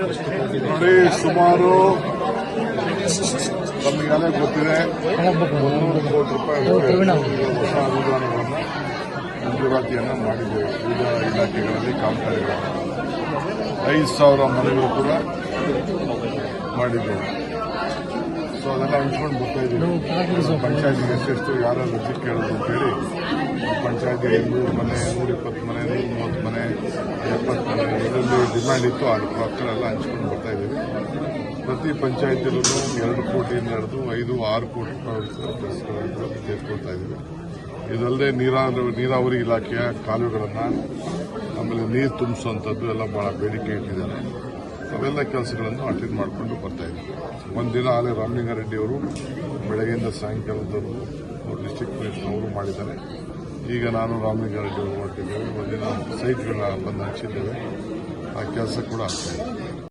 ನೋಡಿ, ಸುಮಾರು ನಮಗೆಲ್ಲ ಗೊತ್ತಿದೆ 300 ಕೋಟಿ ರೂಪಾಯಿ ಹೊಸ ಅನುದಾನವನ್ನು ಮಂಜೂರಾತಿಯನ್ನು ಮಾಡಿದ್ದೇವೆ. ವಿವಿಧ ಇಲಾಖೆಗಳಲ್ಲಿ ಕಾಮಗಾರಿಗಳನ್ನು 5,000 ಮನೆಗಳು ಕೂಡ ಮಾಡಿದ್ದೇವೆ. ಸೊ ಅದೆಲ್ಲ ಹಂಚ್ಕೊಂಡು ಬರ್ತಾ ಇದ್ದೀವಿ. ಪಂಚಾಯತಿಗೆ ಎಷ್ಟೆಷ್ಟು ಯಾರ ರಜೆ ಕೇಳೋದು ಅಂತೇಳಿ ಪಂಚಾಯತಿ 100 ಮನೆ, 120 ಮನೆ, 130 ಮನೆ, 70 ಮನೆ ಇದರಲ್ಲಿ ಡಿಮ್ಯಾಂಡ್ ಇತ್ತು. ಆ ಪ್ರಕಾರ ಎಲ್ಲ ಹಂಚ್ಕೊಂಡು ಬರ್ತಾ ಇದ್ದೀವಿ. ಪ್ರತಿ ಪಂಚಾಯತಿಯಲ್ಲೂ 2 ಕೋಟಿಯಿಂದ ಹಿಡಿದು 5-6 ಕೋಟಿ ರೂಪಾಯಿ ತೆಗೆದುಕೊಳ್ತಾ ಇದ್ದೀವಿ. ಇದಲ್ಲದೆ ನೀರಾವರಿ ಇಲಾಖೆಯ ಕಾಲುವೆಗಳನ್ನು ಆಮೇಲೆ ನೀರು ತುಂಬಿಸುವಂಥದ್ದು ಎಲ್ಲ ಬಹಳ ಬೇಡಿಕೆ ಇಟ್ಟಿದ್ದಾರೆ. ಅವೆಲ್ಲ ಕೆಲಸಗಳನ್ನು ಅಟೆಂಡ್ ಮಾಡಿಕೊಂಡು ಬರ್ತಾ ಇದ್ದೀವಿ. ಒಂದಿನ ಆಲೆ ರಾಮಲಿಂಗಾರೆಡ್ಡಿ ಅವರು ಬೆಳಗ್ಗೆಯಿಂದ ಸಾಯಂಕಾಲದವರೆಗೂ ಡಿಸ್ಟ್ರಿಕ್ಟ್ ಕಮಿಷನರ್ ಅವರು ಮಾಡಿದ್ದಾರೆ. ಈಗ ನಾನು ರಾಮಲಿಂಗಾರೆಡ್ಡಿ ಅವರು ಹೊರಟಿದ್ದೇವೆ. ಒಂದಿನ ಸೈಟ್ಗಳನ್ನ ಬಂದು ಹಂಚಿದ್ದೇವೆ. ಆ ಕೆಲಸ ಕೂಡ ಆಗ್ತಾ ಇದೆ.